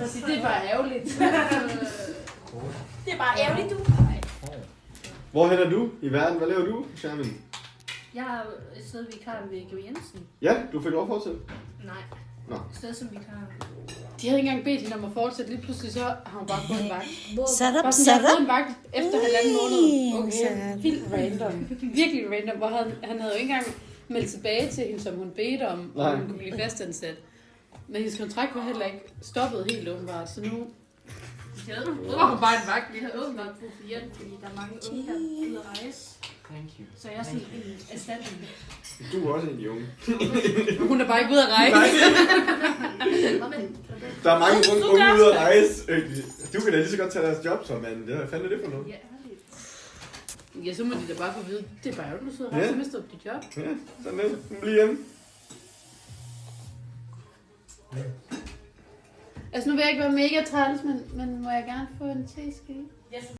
sige, det er bare ærgerligt. Det er bare ærgerligt, du. Hvorhen er du i verden? Hvad laver du, Charmin? Jeg har et sted vikar ved Geo Jensen. Ja, du fik lov at fortsætte. Nej. Nå. Et sted som vikar. De havde ikke engang bedt hende om at fortsætte. Lige pludselig så har hun bare fået en vagt. Shut up, Bare sådan, shut jeg har fået up. en vagt efter 1,5 måned. Okay. Vildt random. Virkelig random. Hvor han havde jo ikke engang meldt tilbage til hende, som hun bedte om, Nej. om hun kunne blive fastansat. Men hendes kontrakt var heller ikke stoppet helt åbenbart, så nu var hun bare en vagt. Vi har åbenbart brug for hjælp, fordi der er mange unge, der er ude at rejse. Thank you. Så jeg er sådan en erstatning. Du er også en unge. Hun er bare ikke ude at rejse. Der er mange unge ude at rejse. Du kan da lige så godt tage deres job, så man. Hvad fanden er det for noget? Ja, ærligt. Ja, så må de da bare få at vide, det er bare jo, du sidder og rejser, så mister du dit job. Ja, sådan er det. Bliv hjemme. Altså nu vil jeg ikke være mega træls, men må jeg gerne få en teske? Jeg synes,